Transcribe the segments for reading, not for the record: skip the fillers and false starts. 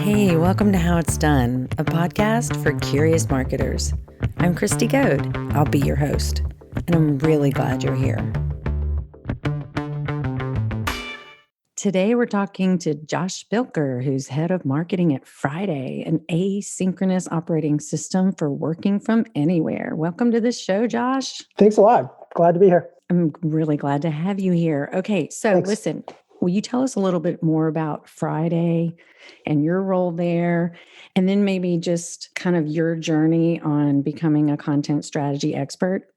Hey, welcome to How It's Done, a podcast for curious marketers. I'm Christy Goad. I'll be your host, and I'm really glad you're here. Today, we're talking to Josh Spilker, who's head of marketing at Friday, an asynchronous operating system for working from anywhere. Welcome to the show, Josh. Thanks a lot. Glad to be here. I'm really glad to have you here. Okay, so Thanks. Listen, will you tell us a little bit more about Friday and your role there? And then maybe just kind of your journey on becoming a content strategy expert?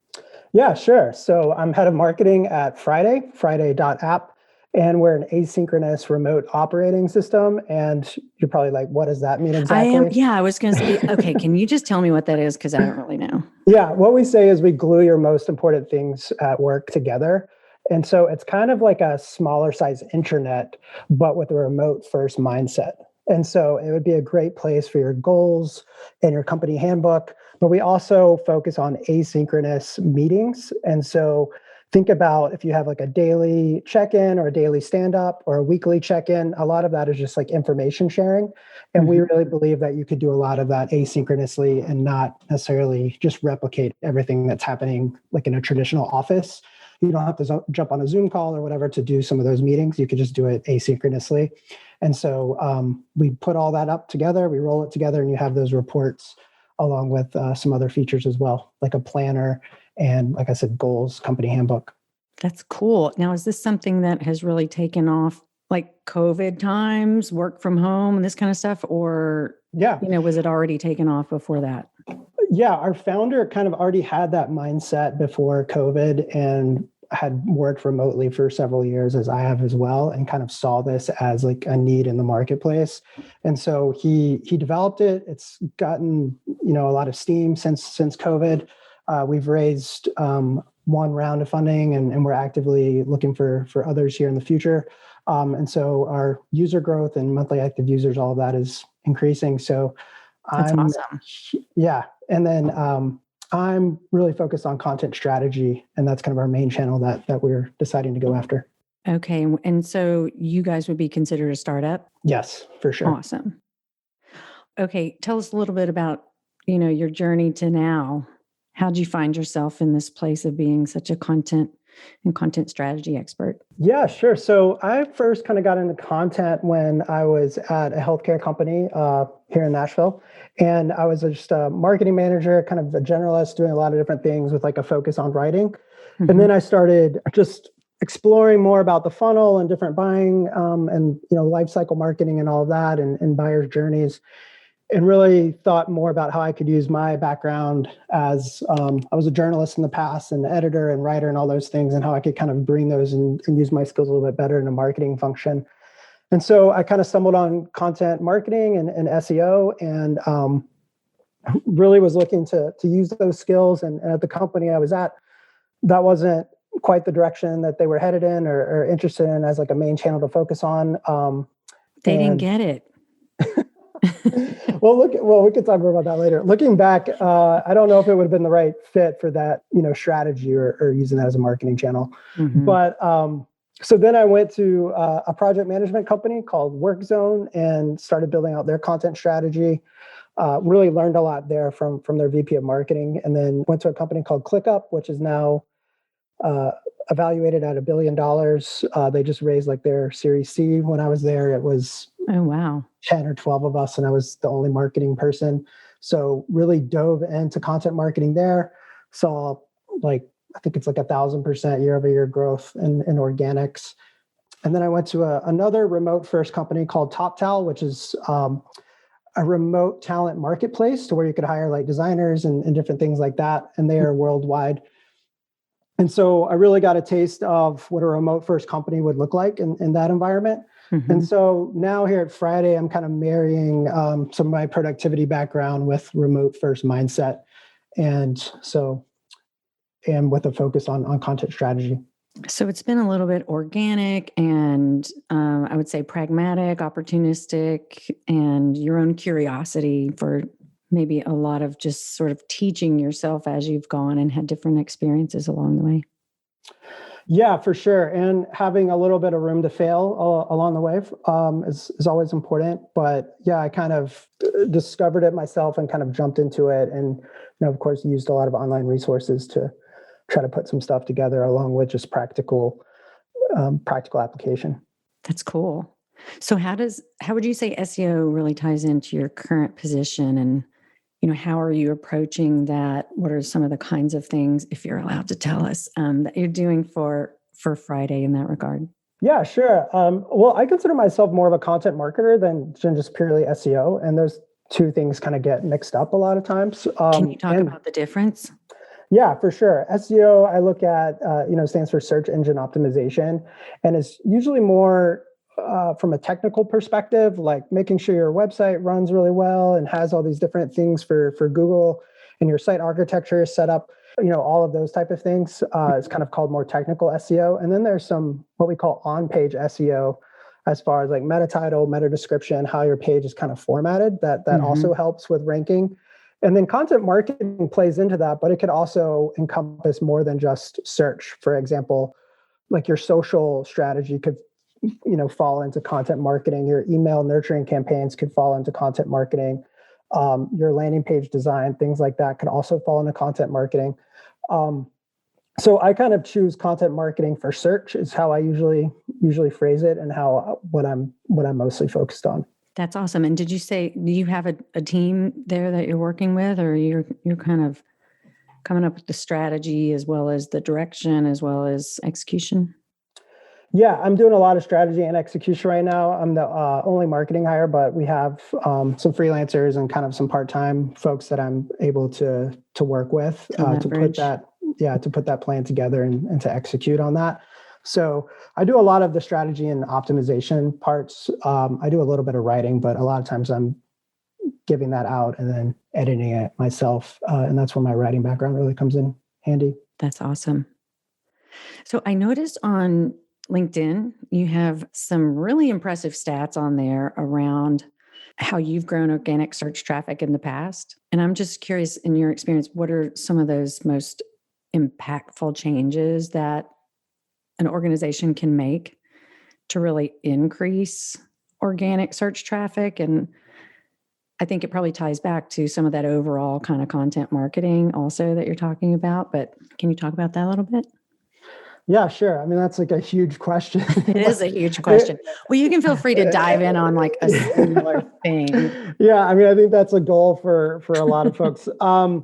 Yeah, sure. So I'm head of marketing at Friday.app, and we're an asynchronous remote operating system. And you're probably like, what does that mean exactly? I am. Yeah, I was going to say, okay, can you just tell me what that is? Because I don't really know. Yeah, what we say is we glue your most important things at work together. And so it's kind of like a smaller size intranet, but with a remote first mindset. And so it would be a great place for your goals and your company handbook. But we also focus on asynchronous meetings. And so think about if you have like a daily check-in or a daily stand-up or a weekly check-in, a lot of that is just like information sharing. And we really believe that you could do a lot of that asynchronously and not necessarily just replicate everything that's happening like in a traditional office. You don't have to jump on a Zoom call or whatever to do some of those meetings. You could just do it asynchronously. And so we put all that up together, we roll it together, and you have those reports along with some other features as well, like a planner and, like I said, goals, company handbook. That's cool. Now, is this something that has really taken off, like COVID times, work from home and this kind of stuff? Or, was it already taken off before that? Yeah, our founder kind of already had that mindset before COVID and had worked remotely for several years, as I have as well, and kind of saw this as like a need in the marketplace. And so he developed it. It's gotten, a lot of steam since COVID. We've raised one round of funding, and we're actively looking for others here in the future. And so our user growth and monthly active users, all of that is increasing. So That's awesome. Yeah. And then I'm really focused on content strategy, and that's kind of our main channel that we're deciding to go after. Okay. And so you guys would be considered a startup? Yes, for sure. Awesome. Okay. Tell us a little bit about, your journey to now. How'd you find yourself in this place of being such a content strategy expert? Yeah, sure. So I first kind of got into content when I was at a healthcare company here in Nashville. And I was just a marketing manager, kind of a generalist, doing a lot of different things with like a focus on writing. Mm-hmm. And then I started just exploring more about the funnel and different buying and life cycle marketing and all of that and buyers' journeys. And really thought more about how I could use my background as I was a journalist in the past and editor and writer and all those things, and how I could kind of bring those and use my skills a little bit better in a marketing function. And so I kind of stumbled on content marketing and SEO, and really was looking to use those skills. And at the company I was at, that wasn't quite the direction that they were headed in or interested in as like a main channel to focus on. They didn't get it. Well, we could talk more about that later. Looking back, I don't know if it would have been the right fit for that, strategy or using that as a marketing channel. Mm-hmm. But so then I went to a project management company called WorkZone and started building out their content strategy. Really learned a lot there from their VP of marketing, and then went to a company called ClickUp, which is now evaluated at $1 billion. They just raised like their Series C. When I was there, it was 10 or 12 of us, and I was the only marketing person. So really dove into content marketing there. Saw I think it's like 1,000% year-over-year growth in organics. And then I went to another remote first company called TopTal, which is a remote talent marketplace to where you could hire like designers and different things like that. And they are worldwide. And so I really got a taste of what a remote first company would look like in that environment. Mm-hmm. And so now here at Friday, I'm kind of marrying some of my productivity background with remote first mindset. And with a focus on content strategy. So it's been a little bit organic and I would say pragmatic, opportunistic, and your own curiosity for maybe a lot of just sort of teaching yourself as you've gone and had different experiences along the way. Yeah, for sure. And having a little bit of room to fail along the way is always important. But yeah, I kind of discovered it myself and kind of jumped into it. And, of course, used a lot of online resources to try to put some stuff together along with just practical application. That's cool. So how would you say SEO really ties into your current position, and how are you approaching that? What are some of the kinds of things, if you're allowed to tell us, that you're doing for Friday in that regard? Yeah, sure. Well, I consider myself more of a content marketer than just purely SEO, and those two things kind of get mixed up a lot of times. Can you talk about the difference? Yeah, for sure. SEO, I look at, stands for search engine optimization, and it's usually more from a technical perspective, like making sure your website runs really well and has all these different things for Google, and your site architecture is set up, all of those type of things. It's kind of called more technical SEO. And then there's some what we call on-page SEO, as far as like meta title, meta description, how your page is kind of formatted. That also helps with ranking. And then content marketing plays into that, but it could also encompass more than just search. For example, like your social strategy could, fall into content marketing. Your email nurturing campaigns could fall into content marketing. Your landing page design, things like that, could also fall into content marketing. So I kind of choose content marketing for search is how I usually phrase it, and what I'm mostly focused on. That's awesome. And did you say, do you have a team there that you're working with, or you're kind of coming up with the strategy as well as the direction as well as execution? Yeah, I'm doing a lot of strategy and execution right now. I'm the only marketing hire, but we have some freelancers and kind of some part-time folks that I'm able to work with to put that plan together and to execute on that. So I do a lot of the strategy and optimization parts. I do a little bit of writing, but a lot of times I'm giving that out and then editing it myself. And that's where my writing background really comes in handy. That's awesome. So I noticed on LinkedIn, you have some really impressive stats on there around how you've grown organic search traffic in the past. And I'm just curious, in your experience, what are some of those most impactful changes that an organization can make to really increase organic search traffic? And I think it probably ties back to some of that overall kind of content marketing also that you're talking about. But can you talk about that a little bit? Yeah, sure. I mean, that's like a huge question. It is a huge question. Well, you can feel free to dive in on like a similar thing. Yeah, I mean, I think that's a goal for a lot of folks. One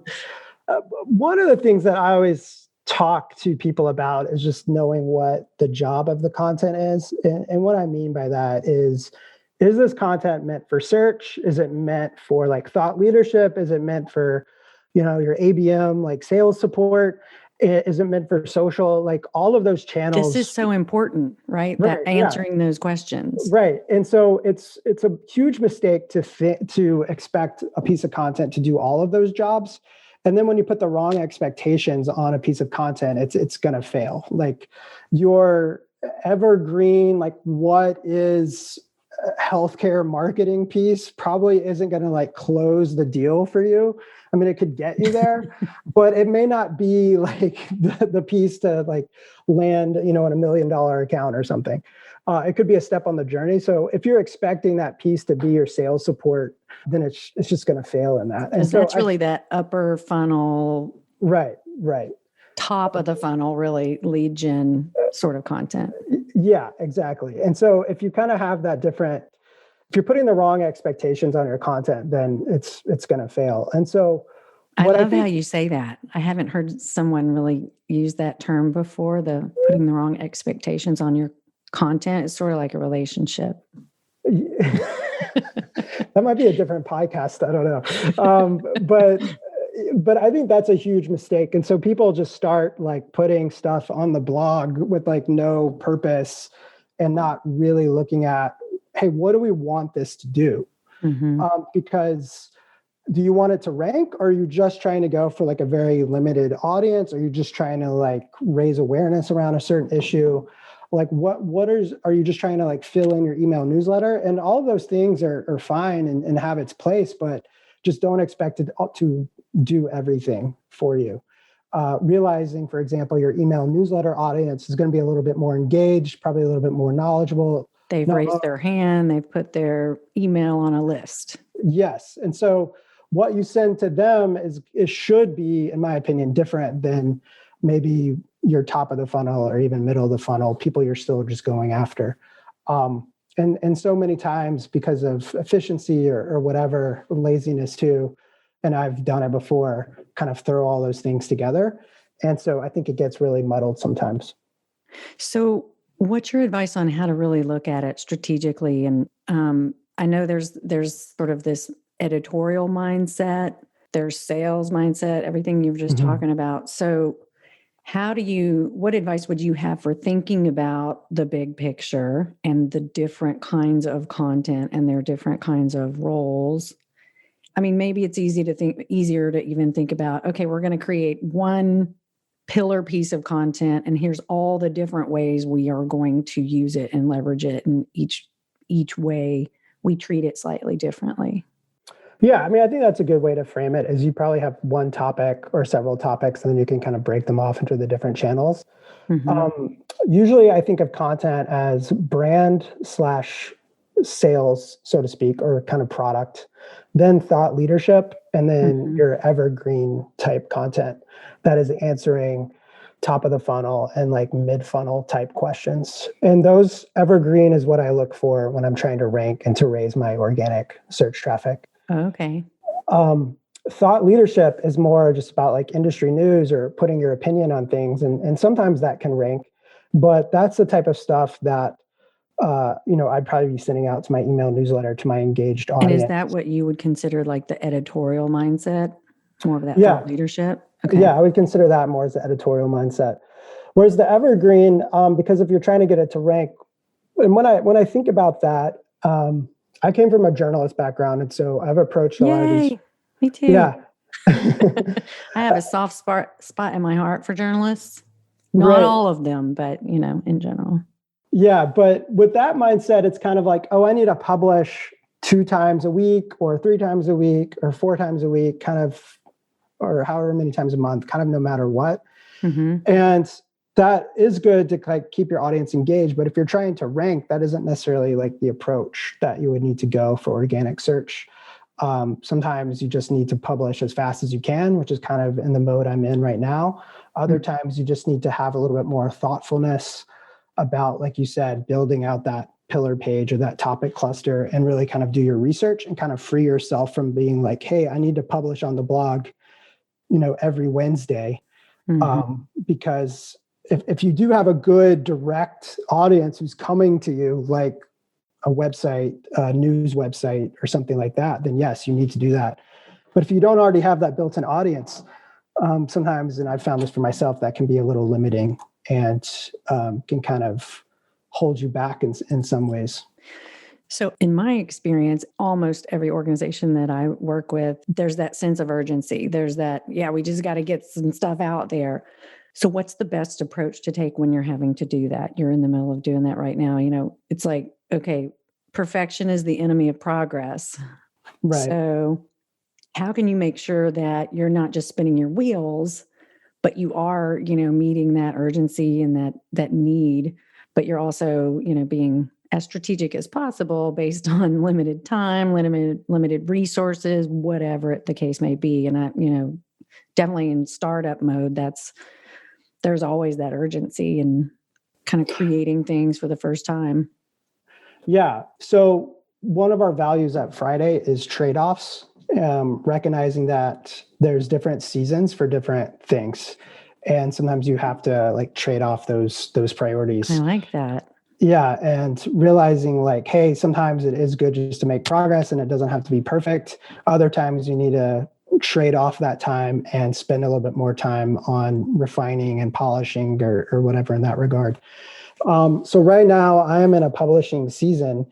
of the things that I always talk to people about is just knowing what the job of the content is. And what I mean by that is this content meant for search? Is it meant for like thought leadership? Is it meant for, your ABM, like sales support? Is it meant for social? Like all of those channels. This is so important, right? That answering those questions. Right. And so it's a huge mistake to expect a piece of content to do all of those jobs. And then when you put the wrong expectations on a piece of content, it's going to fail. Like your evergreen, like what is healthcare marketing piece probably isn't going to like close the deal for you. I mean, it could get you there, but it may not be like the piece to like land, in $1 million account or something. It could be a step on the journey. So if you're expecting that piece to be your sales support, then it's just going to fail in that. And so that's really that upper funnel, right, top of the funnel, really lead gen sort of content. Yeah, exactly. And so if you kind of have that if you're putting the wrong expectations on your content, then it's going to fail. And so I love how you say that. I haven't heard someone really use that term before, the putting the wrong expectations on your content. It's sort of like a relationship. That might be a different podcast. I don't know. But I think that's a huge mistake. And so people just start like putting stuff on the blog with like no purpose and not really looking at, hey, what do we want this to do? Mm-hmm. Because do you want it to rank, or are you just trying to go for like a very limited audience? Or are you just trying to like raise awareness around a certain issue? Like are you just trying to like fill in your email newsletter? And all of those things are fine and have its place, but just don't expect it to do everything for you. realizing, for example, your email newsletter audience is going to be a little bit more engaged, probably a little bit more knowledgeable. They've raised their hand, they've put their email on a list. Yes. And so what you send to them it should be, in my opinion, different than maybe your top of the funnel or even middle of the funnel, people you're still just going after. And so many times because of efficiency or whatever, laziness too, and I've done it before, kind of throw all those things together. And so I think it gets really muddled sometimes. So what's your advice on how to really look at it strategically? And I know there's sort of this editorial mindset, there's sales mindset, everything you've just talking about. So what advice would you have for thinking about the big picture and the different kinds of content and their different kinds of roles? I mean, maybe it's easier to even think about, okay, we're going to create one pillar piece of content, and here's all the different ways we are going to use it and leverage it. And each way we treat it slightly differently. Yeah, I mean, I think that's a good way to frame it, is you probably have one topic or several topics, and then you can kind of break them off into the different channels. Usually I think of content as brand/sales, so to speak, or kind of product, then thought leadership, and then your evergreen type content that is answering top of the funnel and like mid funnel type questions. And those evergreen is what I look for when I'm trying to rank and to raise my organic search traffic. Okay. Thought leadership is more just about like industry news or putting your opinion on things. And sometimes that can rank, but that's the type of stuff that, I'd probably be sending out to my email newsletter, to my engaged audience. And is that what you would consider like the editorial mindset? More of that thought leadership? Okay. Yeah, I would consider that more as the editorial mindset. Whereas the evergreen, because if you're trying to get it to rank, and when I think about that, I came from a journalist background, and so I've approached a lot of these. Me too. Yeah. I have a soft spot in my heart for journalists. Not all of them, but in general. Yeah, but with that mindset, it's kind of like, oh, I need to publish 2 times a week or 3 times a week or 4 times a week, kind of, or however many times a month, kind of no matter what. And that is good to like keep your audience engaged. But if you're trying to rank, that isn't necessarily like the approach that you would need to go for organic search. Sometimes you just need to publish as fast as you can, which is kind of in the mode I'm in right now. Other times you just need to have a little bit more thoughtfulness about, like you said, building out that pillar page or that topic cluster and really kind of do your research and kind of free yourself from being like, hey, I need to publish on the blog, every Wednesday. Because if you do have a good direct audience who's coming to you, like a website, a news website or something like that, then yes, you need to do that. But if you don't already have that built-in audience, sometimes, and I've found this for myself, that can be a little limiting and can kind of hold you back in some ways. So in my experience, almost every organization that I work with, there's that sense of urgency. There's that, we just got to get some stuff out there. So what's the best approach to take when you're having to do that? You're in the middle of doing that right now. It's like, okay, perfection is the enemy of progress. Right. So how can you make sure that you're not just spinning your wheels, but you are, meeting that urgency and that need, but you're also, being as strategic as possible based on limited time, limited resources, whatever the case may be. And I, definitely in startup mode, there's always that urgency and kind of creating things for the first time. Yeah. So one of our values at Friday is trade-offs, recognizing that there's different seasons for different things. And sometimes you have to like trade off those priorities. I like that. Yeah. And realizing like, hey, sometimes it is good just to make progress and it doesn't have to be perfect. Other times you need to trade off that time and spend a little bit more time on refining and polishing or whatever in that regard. So right now I am in a publishing season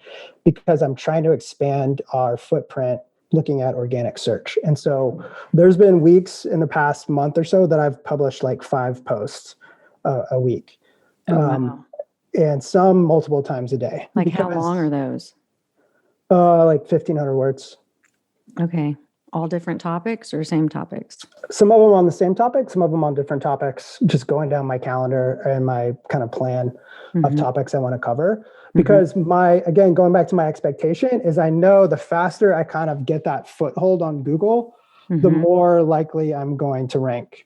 because I'm trying to expand our footprint looking at organic search. And so there's been weeks in the past month or so that I've published like 5 posts a week. Wow. And some multiple times a day. Like how long are those? Like 1,500 words. Okay. All different topics or same topics? Some of them on the same topic, some of them on different topics, just going down my calendar and my kind of plan of topics I want to cover. Because again, going back to my expectation is I know the faster I kind of get that foothold on Google, the more likely I'm going to rank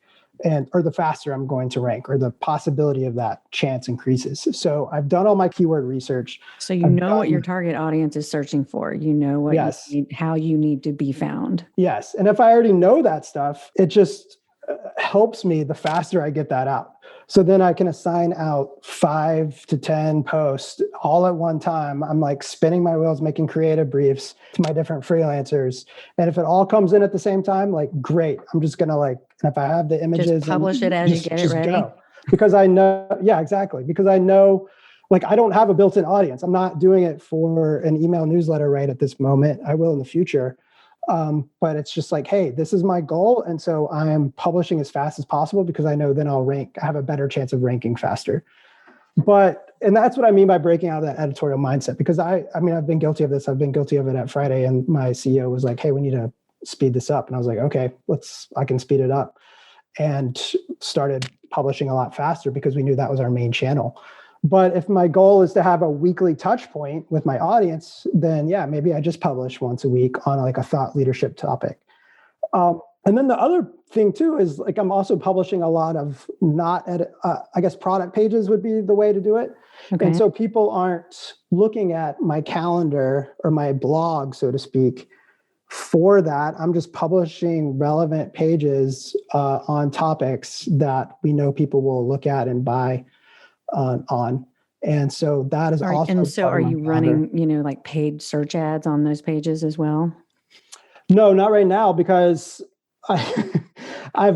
or the faster I'm going to rank, or the possibility of that chance increases. So I've done all my keyword research. So what your target audience is searching for. You know what you need, how you need to be found. Yes. And if I already know that stuff, it just helps me the faster I get that out. So then I can assign out 5 to 10 posts all at one time. I'm like spinning my wheels, making creative briefs to my different freelancers. And if it all comes in at the same time, like, great. I'm just going to and if I have the images, just publish it as you get it ready. Go. Because I know, exactly. Because I know, I don't have a built-in audience. I'm not doing it for an email newsletter right at this moment. I will in the future. But it's just like, hey, this is my goal. And so I am publishing as fast as possible because I know then I'll rank, I have a better chance of ranking faster. And that's what I mean by breaking out of that editorial mindset, because I've been guilty of this. I've been guilty of it at Friday, and my CEO was like, hey, we need to speed this up. And I was like, okay, I can speed it up, and started publishing a lot faster because we knew that was our main channel. But if my goal is to have a weekly touch point with my audience, then maybe I just publish once a week on a thought leadership topic. And then the other thing too is I'm also publishing a lot of product pages would be the way to do it. Okay. And so people aren't looking at my calendar or my blog, so to speak, for that. I'm just publishing relevant pages on topics that we know people will look at and buy on. And so that is also. And so are you running, paid search ads on those pages as well? No, not right now, because I've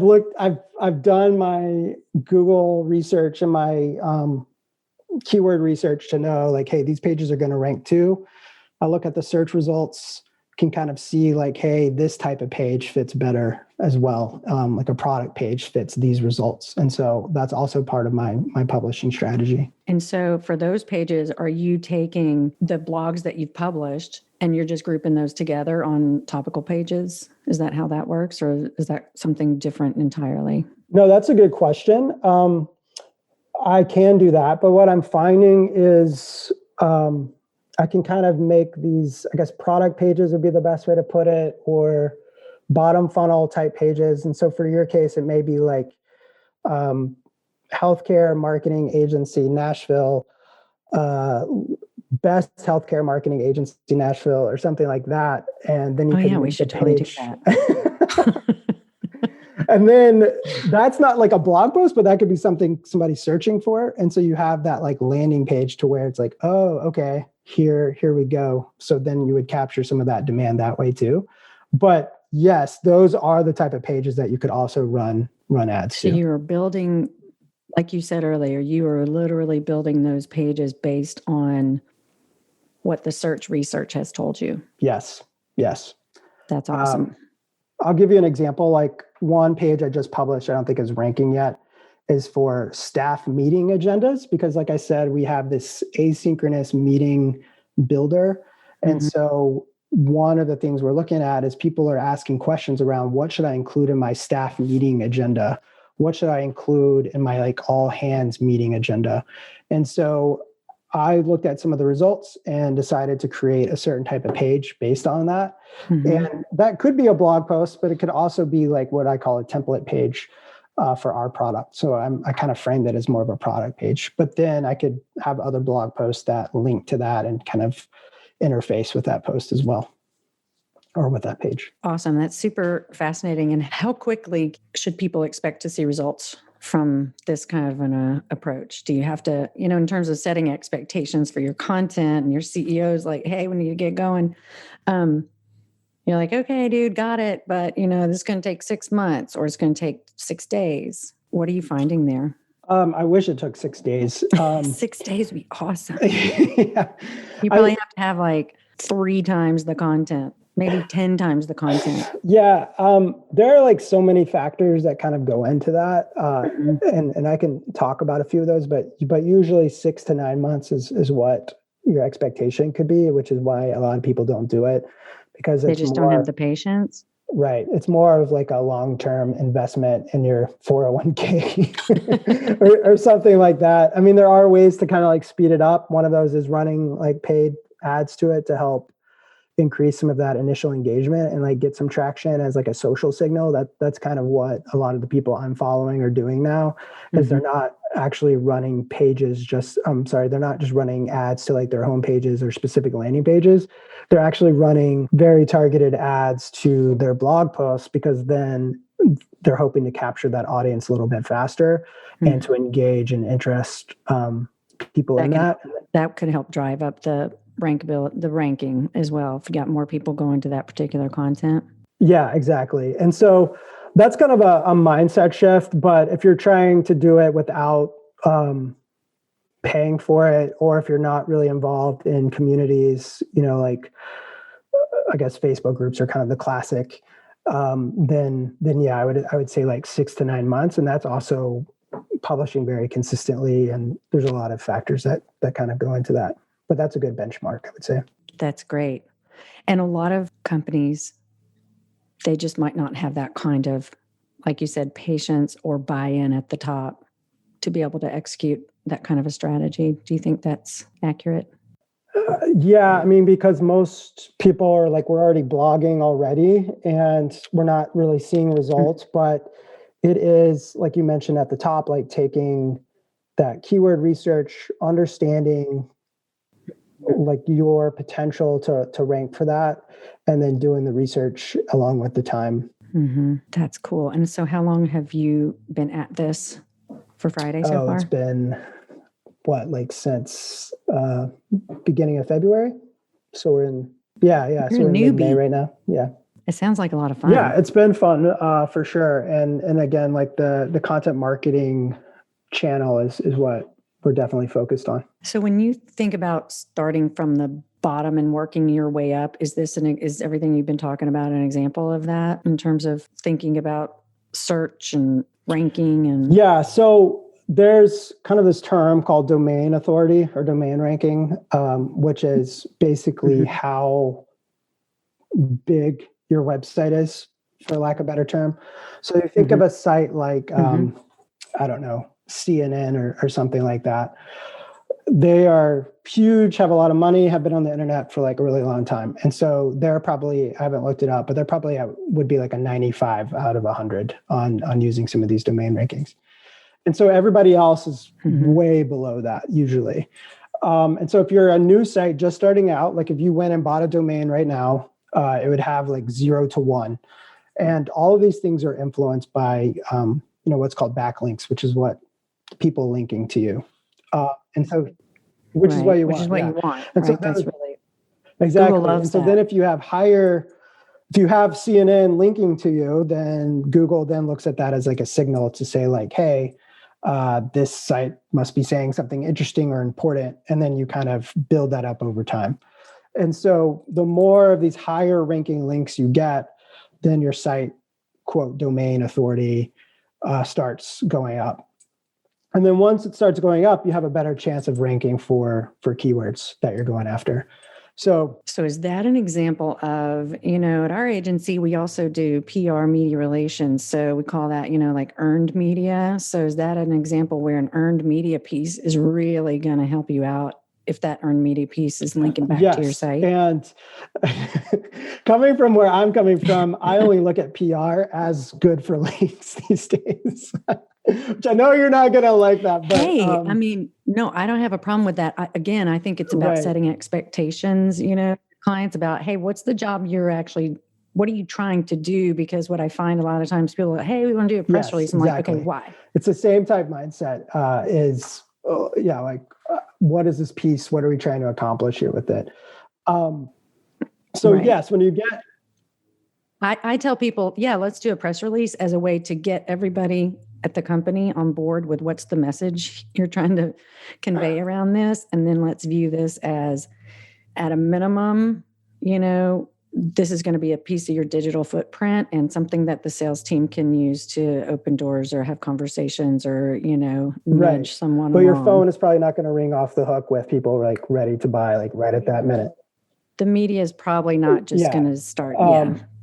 done my Google research and my keyword research to know hey, these pages are going to rank too. I look at the search results, can kind of see hey, this type of page fits better as well. A product page fits these results. And so that's also part of my publishing strategy. And so for those pages, are you taking the blogs that you've published and you're just grouping those together on topical pages? Is that how that works? Or is that something different entirely? No, that's a good question. I can do that. But what I'm finding is I can kind of make these, product pages would be the best way to put it, or bottom funnel type pages. And so for your case, it may be healthcare marketing agency, Nashville, best healthcare marketing agency, Nashville, or something like that. And then we should totally do that. And then that's not a blog post, but that could be something somebody's searching for. And so you have that landing page to where it's oh, okay, here we go. So then you would capture some of that demand that way too. But yes, those are the type of pages that you could also run ads to. So you're building, like you said earlier, you are literally building those pages based on what the search research has told you. Yes. That's awesome. I'll give you an example. One page I just published, I don't think is ranking yet, is for staff meeting agendas, because like I said, we have this asynchronous meeting builder. And so one of the things we're looking at is people are asking questions around, what should I include in my staff meeting agenda? What should I include in my all hands meeting agenda? And so I looked at some of the results and decided to create a certain type of page based on that. And that could be a blog post, but it could also be what I call a template page for our product. So I kind of framed it as more of a product page, but then I could have other blog posts that link to that and kind of interface with that post as well, or with that page. Awesome. That's super fascinating. And how quickly should people expect to see results from this kind of an approach? Do you have to, in terms of setting expectations for your content, and your CEO's hey, we need to get going. You're okay, dude, got it. But, this is going to take 6 months, or it's going to take 6 days. What are you finding there? I wish it took 6 days. 6 days would be awesome. Yeah. You probably have to have 3 times the content, maybe 10 times the content. Yeah. There are so many factors that kind of go into that. And I can talk about a few of those, but usually 6 to 9 months is what your expectation could be, which is why a lot of people don't do it, because they just don't have the patience. Right. It's more of like a long-term investment in your 401k or something like that. I mean, there are ways to kind of like speed it up. One of those is running like paid ads to it to help increase some of that initial engagement and like get some traction as like a social signal. That's kind of what a lot of the people I'm following are doing now, is they're not actually running pages they're not just running ads to like their home pages or specific landing pages. They're actually running very targeted ads to their blog posts, because then they're hoping to capture that audience a little bit faster and to engage and interest people in that. That could help drive up the ranking as well, if you got more people going to that particular content. Yeah, exactly. And so that's kind of a mindset shift. But if you're trying to do it without paying for it, or if you're not really involved in communities, like I guess Facebook groups are kind of the classic, then yeah, I would say like 6 to 9 months. And that's also publishing very consistently. And there's a lot of factors that kind of go into that. But that's a good benchmark, I would say. That's great. And a lot of companies, they just might not have that kind of, like you said, patience or buy-in at the top to be able to execute that kind of a strategy. Do you think that's accurate? Yeah, I mean, because most people are like, we're already blogging already and we're not really seeing results, but it is, like you mentioned at the top, like taking that keyword research, understanding like your potential to rank for that, and then doing the research along with the time. That's cool. And so how long have you been at this for Friday so far? It's been since beginning of February. So we're in, so we're in May right now. Yeah. It sounds like a lot of fun. Yeah, it's been fun for sure. And again, like the content marketing channel is what we're definitely focused on. So when you think about starting from the bottom and working your way up, is everything you've been talking about an example of that in terms of thinking about search and ranking? And yeah, so there's kind of this term called domain authority or domain ranking, which is basically how big your website is, for lack of a better term. So you think of a site like, I don't know, CNN or something like that. They are huge, have a lot of money, have been on the internet for like a really long time. And so they're probably, I haven't looked it up, but they're probably would be like a 95 out of 100 on using some of these domain rankings. And so everybody else is way below that usually. And so if you're a new site just starting out, like if you went and bought a domain right now, it would have like 0 to 1. And all of these things are influenced by, what's called backlinks, which is what people linking to you. And so, which is what you want. You want. And so that's really, exactly. And so then if you have CNN linking to you, then Google then looks at that as like a signal to say like, hey, this site must be saying something interesting or important. And then you kind of build that up over time. And so the more of these higher ranking links you get, then your site, quote, domain authority starts going up. And then once it starts going up, you have a better chance of ranking for keywords that you're going after. So is that an example of, at our agency, we also do PR media relations. So we call that, like earned media. So is that an example where an earned media piece is really going to help you out if that earned media piece is linking back to your site? And coming from where I'm coming from, I only look at PR as good for links these days. Which I know you're not going to like that. But, hey, no, I don't have a problem with that. I think it's about setting expectations, clients about, hey, what's the job what are you trying to do? Because what I find a lot of times people are like, hey, we want to do a press release. I'm like, okay, why? It's the same type mindset what is this piece? What are we trying to accomplish here with it? Yes, when you get... I tell people, let's do a press release as a way to get everybody at the company on board with what's the message you're trying to convey around this. And then let's view this as, at a minimum, this is going to be a piece of your digital footprint and something that the sales team can use to open doors or have conversations or, nudge someone But along. Your phone is probably not going to ring off the hook with people ready to buy right at that minute. The media is probably not just going to start.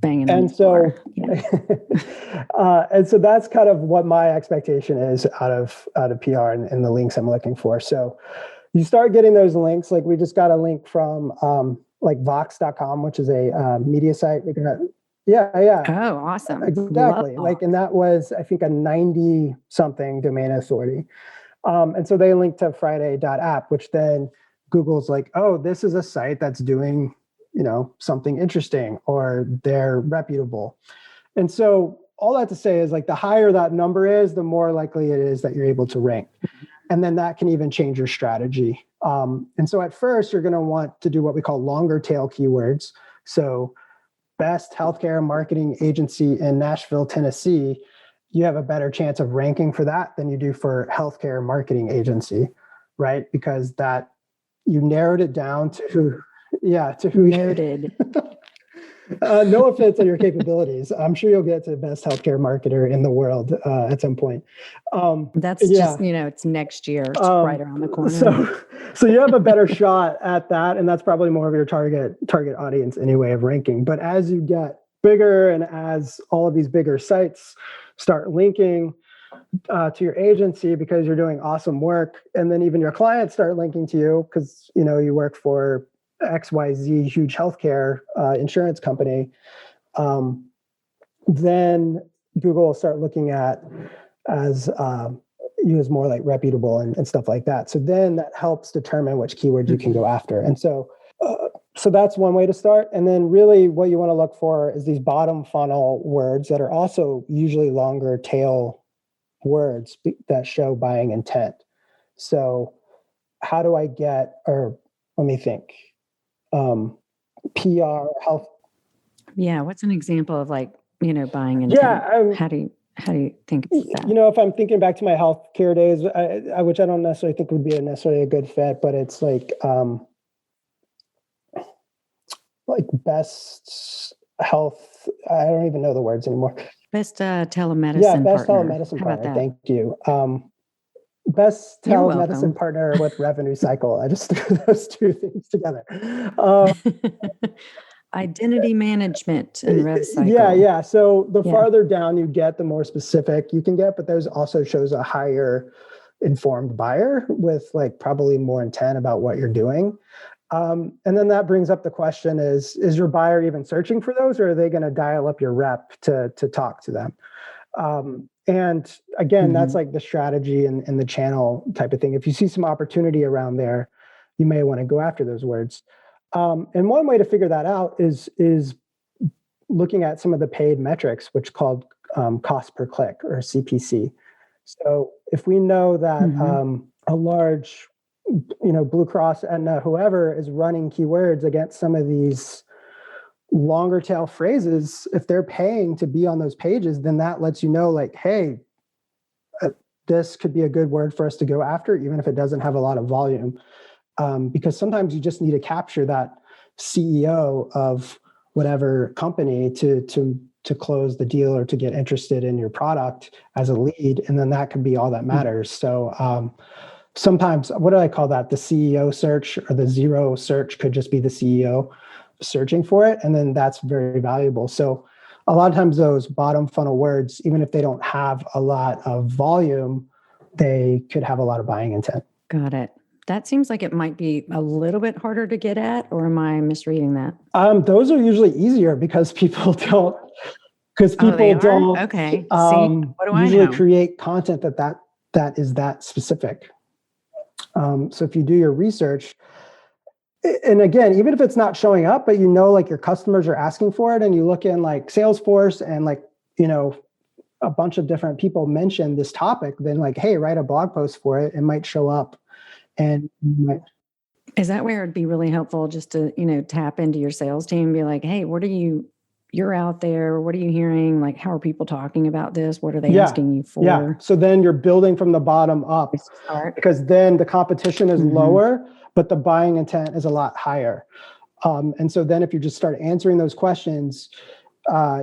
banging on And the so, door. Yeah. and so that's kind of what my expectation is out of PR and the links I'm looking for. So you start getting those links. Like we just got a link from like Vox.com, which is a media site. Yeah. Oh, awesome. Exactly. Like, and that was, I think, a 90 something domain authority. And so they linked to Friday.app, which then Google's like, oh, this is a site that's doing, something interesting, or they're reputable. And so all that to say is, like, the higher that number is, the more likely it is that you're able to rank. And then that can even change your strategy. And so at first, you're going to want to do what we call longer tail keywords. So best healthcare marketing agency in Nashville, Tennessee, you have a better chance of ranking for that than you do for healthcare marketing agency, right? Because that you narrowed it down to who Noted. No offense on your capabilities. I'm sure you'll get to best healthcare marketer in the world at some point. That's just, it's next year. It's right around the corner. So you have a better shot at that, and that's probably more of your target audience anyway of ranking. But as you get bigger, and as all of these bigger sites start linking to your agency because you're doing awesome work, and then even your clients start linking to you because you work for XYZ huge healthcare insurance company, then Google will start looking at as you as more like reputable and stuff like that. So then that helps determine which keywords you can go after. And so that's one way to start. And then really what you want to look for is these bottom funnel words that are also usually longer tail words that show buying intent. So how do I get, or let me think, PR, health. Yeah. What's an example of like, buying intent? Yeah. How do you think of that? If I'm thinking back to my healthcare days, which I don't necessarily think would be necessarily a good fit, but it's like best health. I don't even know the words anymore. Best telemedicine. Yeah, best partner. telemedicine How partner. About that? Thank you. Best telemedicine partner with revenue cycle. I just threw those two things together. Identity management and rev cycle. Yeah. So the farther down you get, the more specific you can get, but those also shows a higher informed buyer with like probably more intent about what you're doing. And then that brings up the question is your buyer even searching for those, or are they going to dial up your rep to talk to them? And again, that's like the strategy and the channel type of thing. If you see some opportunity around there, you may want to go after those words. And one way to figure that out is looking at some of the paid metrics, which called cost per click, or CPC. So if we know that a large, Blue Cross, Aetna, whoever is running keywords against some of these longer tail phrases, if they're paying to be on those pages, then that lets you know, like, hey, this could be a good word for us to go after, even if it doesn't have a lot of volume. Because sometimes you just need to capture that CEO of whatever company to close the deal or to get interested in your product as a lead. And then that could be all that matters. So sometimes, what do I call that? The CEO search, or the zero search could just be the CEO searching for it. And then that's very valuable. So a lot of times those bottom funnel words, even if they don't have a lot of volume, they could have a lot of buying intent. Got it. That seems like it might be a little bit harder to get at, or am I misreading that? Those are usually easier because people don't Okay. usually create content that is that specific. So if you do your research, and again, even if it's not showing up, but like your customers are asking for it, and you look in like Salesforce and like, a bunch of different people mention this topic, then like, hey, write a blog post for it. It might show up. And is that where it'd be really helpful just to, tap into your sales team and be like, hey, you're out there, what are you hearing? Like, how are people talking about this? What are they asking you for? Yeah. So then you're building from the bottom up, because then the competition is lower, but the buying intent is a lot higher. And so then if you just start answering those questions,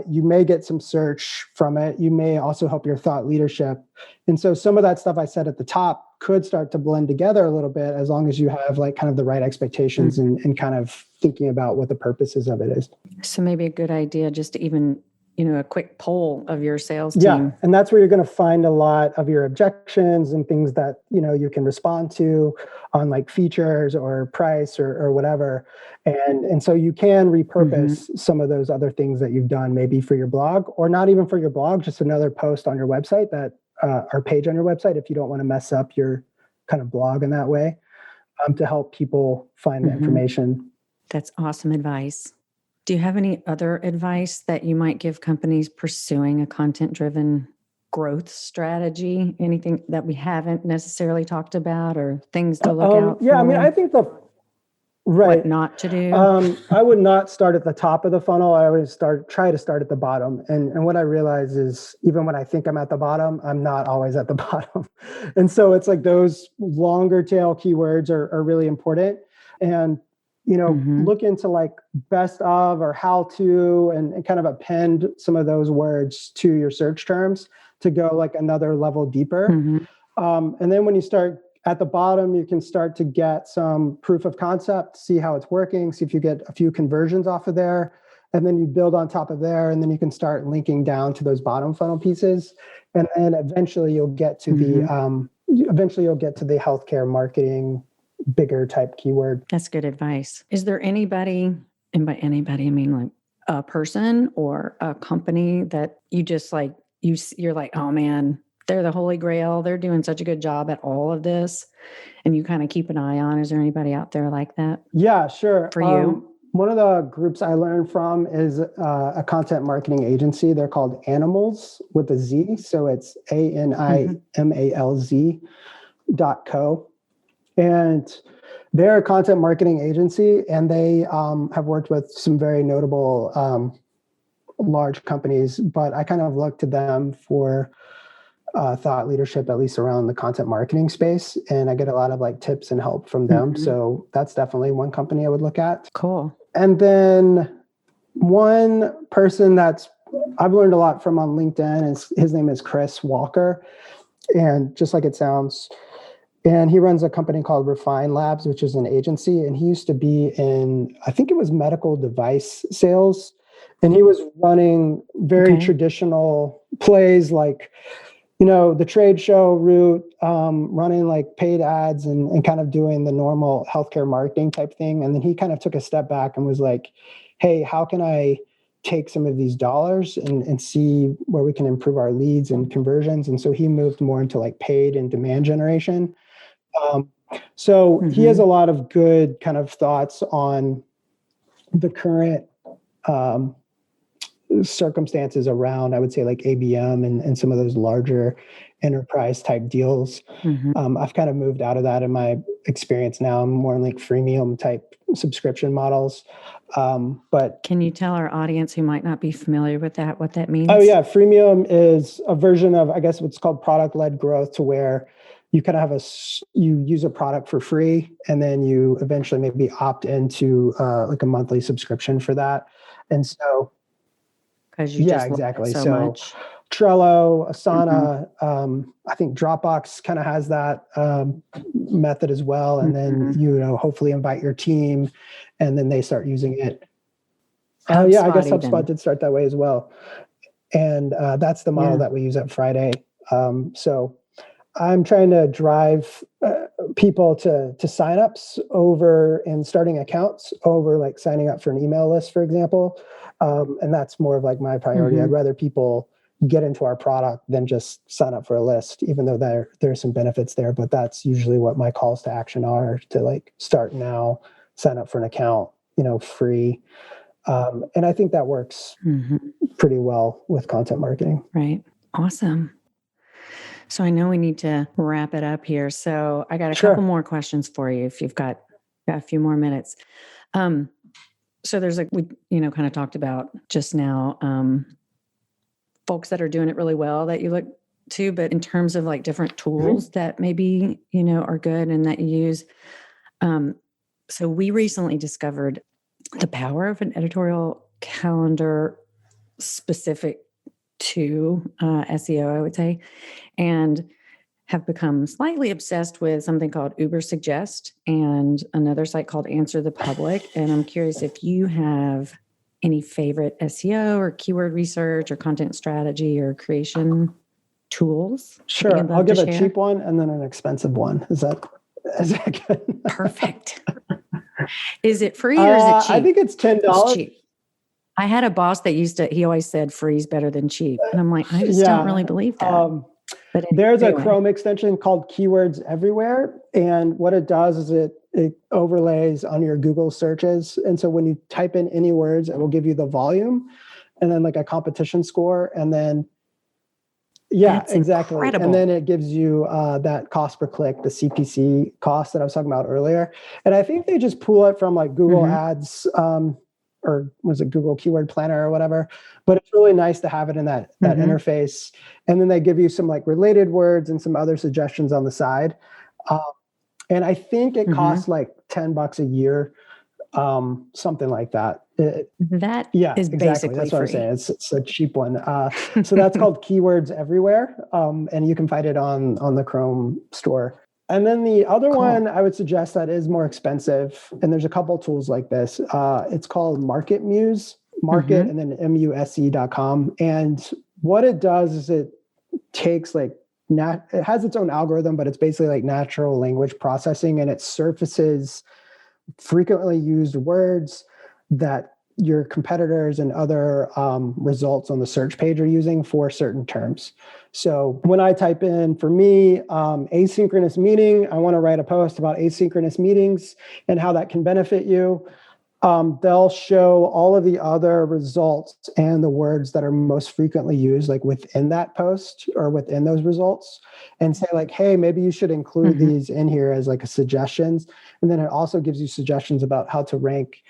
you may get some search from it. You may also help your thought leadership. And so some of that stuff I said at the top could start to blend together a little bit as long as you have like kind of the right expectations and kind of thinking about what the purposes of it is. So maybe a good idea just to even, a quick poll of your sales team. Yeah. And that's where you're going to find a lot of your objections and things that, you can respond to on like features or price or whatever. And so you can repurpose some of those other things that you've done maybe for your blog, or not even for your blog, just another post on your website that or page on your website if you don't want to mess up your kind of blog in that way, to help people find the information. That's awesome advice. Do you have any other advice that you might give companies pursuing a content-driven growth strategy? Anything that we haven't necessarily talked about, or things to look out for? Yeah, I mean, I think what not to do. I would not start at the top of the funnel. I always try to start at the bottom. And what I realize is even when I think I'm at the bottom, I'm not always at the bottom. And so it's like those longer tail keywords are really important. And look into like best of or how to, and kind of append some of those words to your search terms to go like another level deeper. And then when you start at the bottom, you can start to get some proof of concept, see how it's working, see if you get a few conversions off of there. And then you build on top of there, and then you can start linking down to those bottom funnel pieces. And eventually you'll get to the healthcare marketing bigger type keyword. That's good advice. Is there anybody, and by anybody, I mean like a person or a company that you just like, you're like, oh man, they're the holy grail. They're doing such a good job at all of this, and you kind of keep an eye on? Is there anybody out there like that? Yeah, sure. For you? One of the groups I learned from is a content marketing agency. They're called Animalz with a Z. So it's ANIMALZ.co. And they're a content marketing agency, and they have worked with some very notable large companies, but I kind of look to them for thought leadership, at least around the content marketing space. And I get a lot of like tips and help from them. So that's definitely one company I would look at. Cool. And then one person I've learned a lot from on LinkedIn is his name is Chris Walker. And just like it sounds, and he runs a company called Refine Labs, which is an agency. And he used to be in, I think it was medical device sales. And he was running very traditional plays like, the trade show route, running like paid ads and kind of doing the normal healthcare marketing type thing. And then he kind of took a step back and was like, hey, how can I take some of these dollars and see where we can improve our leads and conversions? And so he moved more into like paid and demand generation. So he has a lot of good kind of thoughts on the current circumstances around, I would say, like ABM and some of those larger enterprise type deals. I've kind of moved out of that in my experience now. I'm more in like freemium type subscription models. But can you tell our audience who might not be familiar with that, what that means? Oh yeah. Freemium is a version of, I guess, what's called product-led growth, to where you kind of you use a product for free, and then you eventually maybe opt into like a monthly subscription for that. And so, because you just exactly so much. Trello, Asana, I think Dropbox kind of has that method as well. And then hopefully invite your team, and then they start using it. I guess HubSpot did start that way as well. And that's the model that we use at Friday. So I'm trying to drive people to signups over and starting accounts over like signing up for an email list, for example. And that's more of like my priority. I'd rather people get into our product than just sign up for a list, even though there's some benefits there. But that's usually what my calls to action are, to like start now, sign up for an account, free. And I think that works pretty well with content marketing. Right. Awesome. So I know we need to wrap it up here. So I got a couple more questions for you if you've got a few more minutes. So there's we kind of talked about just now, folks that are doing it really well that you look to, but in terms of like different tools that maybe, are good and that you use. So we recently discovered the power of an editorial calendar specific to SEO, I would say, and have become slightly obsessed with something called Uber Suggest and another site called Answer the Public. And I'm curious if you have any favorite SEO or keyword research or content strategy or creation tools. Sure. I'll give a cheap one and then an expensive one. Is that good? Perfect. Is it free or is it cheap? I think it's $10. It's cheap. I had a boss that he always said free is better than cheap. And I'm like, I just don't really believe that. But there's a Chrome extension called Keywords Everywhere. And what it does is it overlays on your Google searches. And so when you type in any words, it will give you the volume and then like a competition score. And then, That's exactly. Incredible. And then it gives you that cost per click, the CPC cost that I was talking about earlier. And I think they just pull it from like Google Ads, or was it Google Keyword Planner or whatever, but it's really nice to have it in that interface. And then they give you some like related words and some other suggestions on the side. And I think it costs like $10 a year, something like that. Is exactly. basically that's free. what I'm saying. It's a cheap one. So that's called Keywords Everywhere. And you can find it on the Chrome store. And then the other one I would suggest that is more expensive, and there's a couple tools like this. It's called Market Muse, market and then muse.com. And what it does is it takes like, it has its own algorithm, but it's basically like natural language processing, and it surfaces frequently used words that your competitors and other results on the search page are using for certain terms. So when I type in, for me, asynchronous meeting, I want to write a post about asynchronous meetings and how that can benefit you. They'll show all of the other results and the words that are most frequently used, like within that post or within those results, and say like, hey, maybe you should include these in here as like a suggestions. And then it also gives you suggestions about how to rank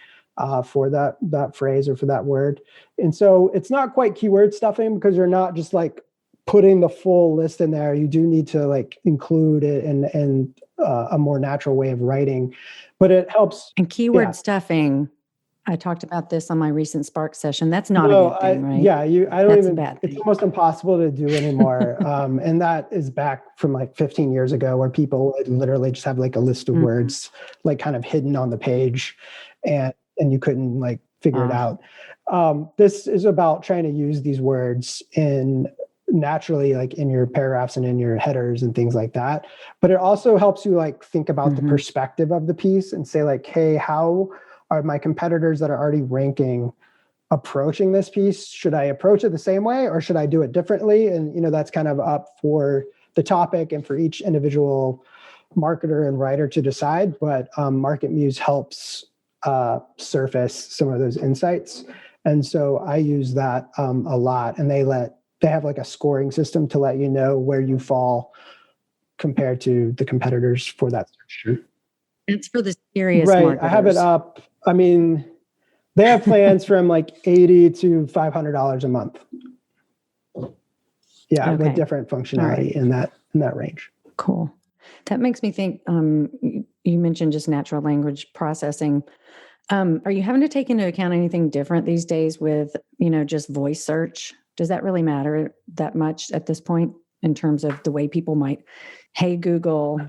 for that phrase or for that word. And so it's not quite keyword stuffing because you're not just like putting the full list in there. You do need to like include it in a more natural way of writing, but it helps. And keyword stuffing, I talked about this on my recent Spark session. That's not a good thing, right? Yeah, That's a bad thing. It's almost impossible to do anymore. And that is back from like 15 years ago, where people would literally just have like a list of words like kind of hidden on the page, and you couldn't like figure it out. This is about trying to use these words in naturally, like in your paragraphs and in your headers and things like that. But it also helps you like think about the perspective of the piece and say like, hey, how are my competitors that are already ranking approaching this piece? Should I approach it the same way or should I do it differently? And, that's kind of up for the topic and for each individual marketer and writer to decide. But Market Muse helps surface some of those insights. And so I use that a lot, and they have like a scoring system to let you know where you fall compared to the competitors for that search term. It's for the serious marketers. I have it up. I mean, they have plans from like $80 to $500 a month. Yeah, with different functionality in that range. Cool. That makes me think, you mentioned just natural language processing. Are you having to take into account anything different these days with, just voice search? Does that really matter that much at this point in terms of the way people might, hey, Google,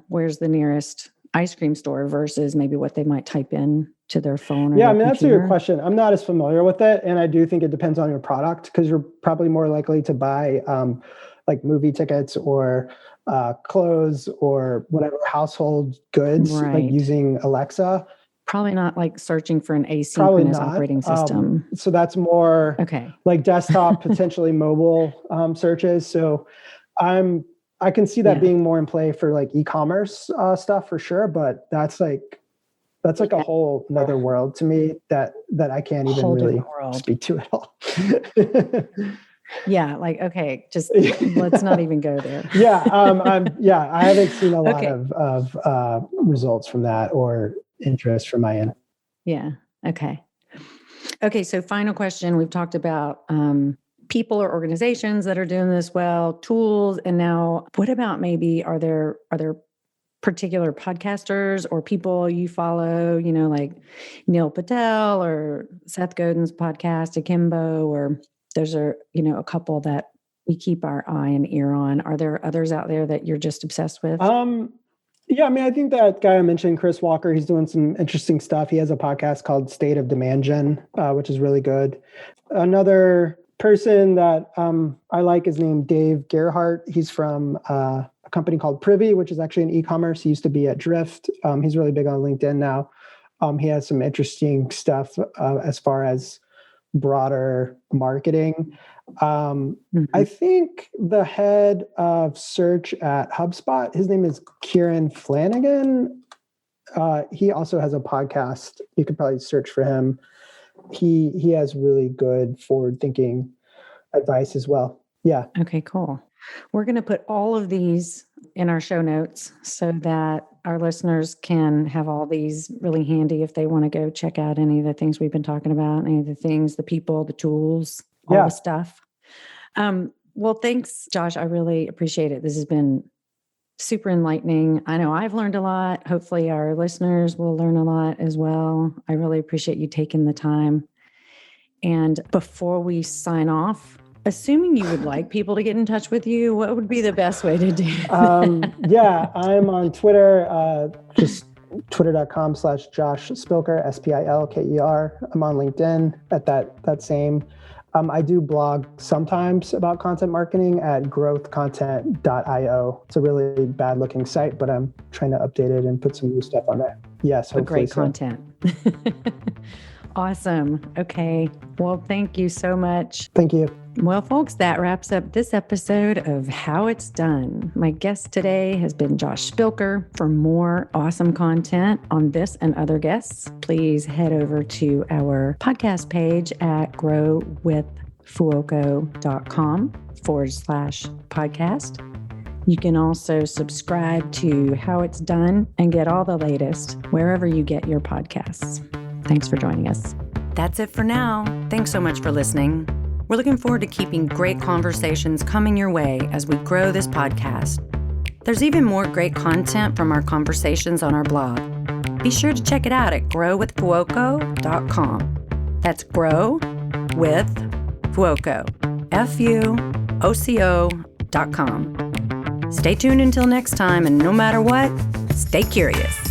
where's the nearest ice cream store versus maybe what they might type in to their phone or their that's a good question. I'm not as familiar with it. And I do think it depends on your product, because you're probably more likely to buy like movie tickets or clothes or whatever household goods, like using Alexa. Probably not like searching for an asynchronous operating system. So that's more like desktop, potentially mobile searches. So I can see that being more in play for like e-commerce stuff for sure. But that's like a whole another world to me that I can't even really speak to at all. Yeah, like, okay, just let's not even go there. I haven't seen a lot of results from that or interest from my end. Yeah. Okay. So final question. We've talked about people or organizations that are doing this well, tools, and now what about maybe are there particular podcasters or people you follow, like Neil Patel or Seth Godin's podcast, Akimbo, or there's a couple that we keep our eye and ear on. Are there others out there that you're just obsessed with? Yeah, I mean, I think that guy I mentioned, Chris Walker, he's doing some interesting stuff. He has a podcast called State of Demand Gen, which is really good. Another person that I like is named Dave Gerhardt. He's from a company called Privy, which is actually in e-commerce. He used to be at Drift. He's really big on LinkedIn now. He has some interesting stuff as far as broader marketing. I think the head of search at HubSpot, his name is Kieran Flanagan. He also has a podcast. You could probably search for him. He has really good forward-thinking advice as well. Yeah. Okay, cool. We're going to put all of these in our show notes so that our listeners can have all these really handy if they want to go check out any of the things we've been talking about, any of the things, the people, the tools, all the stuff. Well, thanks, Josh. I really appreciate it. This has been super enlightening. I know I've learned a lot. Hopefully our listeners will learn a lot as well. I really appreciate you taking the time. And before we sign off, assuming you would like people to get in touch with you, what would be the best way to do that? Yeah, I'm on Twitter, just twitter.com/Josh Spilker, Spilker. I'm on LinkedIn at that same. I do blog sometimes about content marketing at growthcontent.io. It's a really bad looking site, but I'm trying to update it and put some new stuff on there. Yes, hopefully great content. Awesome. Okay. Well, thank you so much. Thank you. Well, folks, that wraps up this episode of How It's Done. My guest today has been Josh Spilker. For more awesome content on this and other guests, please head over to our podcast page at growwithfuoco.com/podcast. You can also subscribe to How It's Done and get all the latest wherever you get your podcasts. Thanks for joining us. That's it for now. Thanks so much for listening. We're looking forward to keeping great conversations coming your way as we grow this podcast. There's even more great content from our conversations on our blog. Be sure to check it out at growwithfuoco.com. That's grow with Fuoco, Fuoco.com. Stay tuned until next time, and no matter what, stay curious.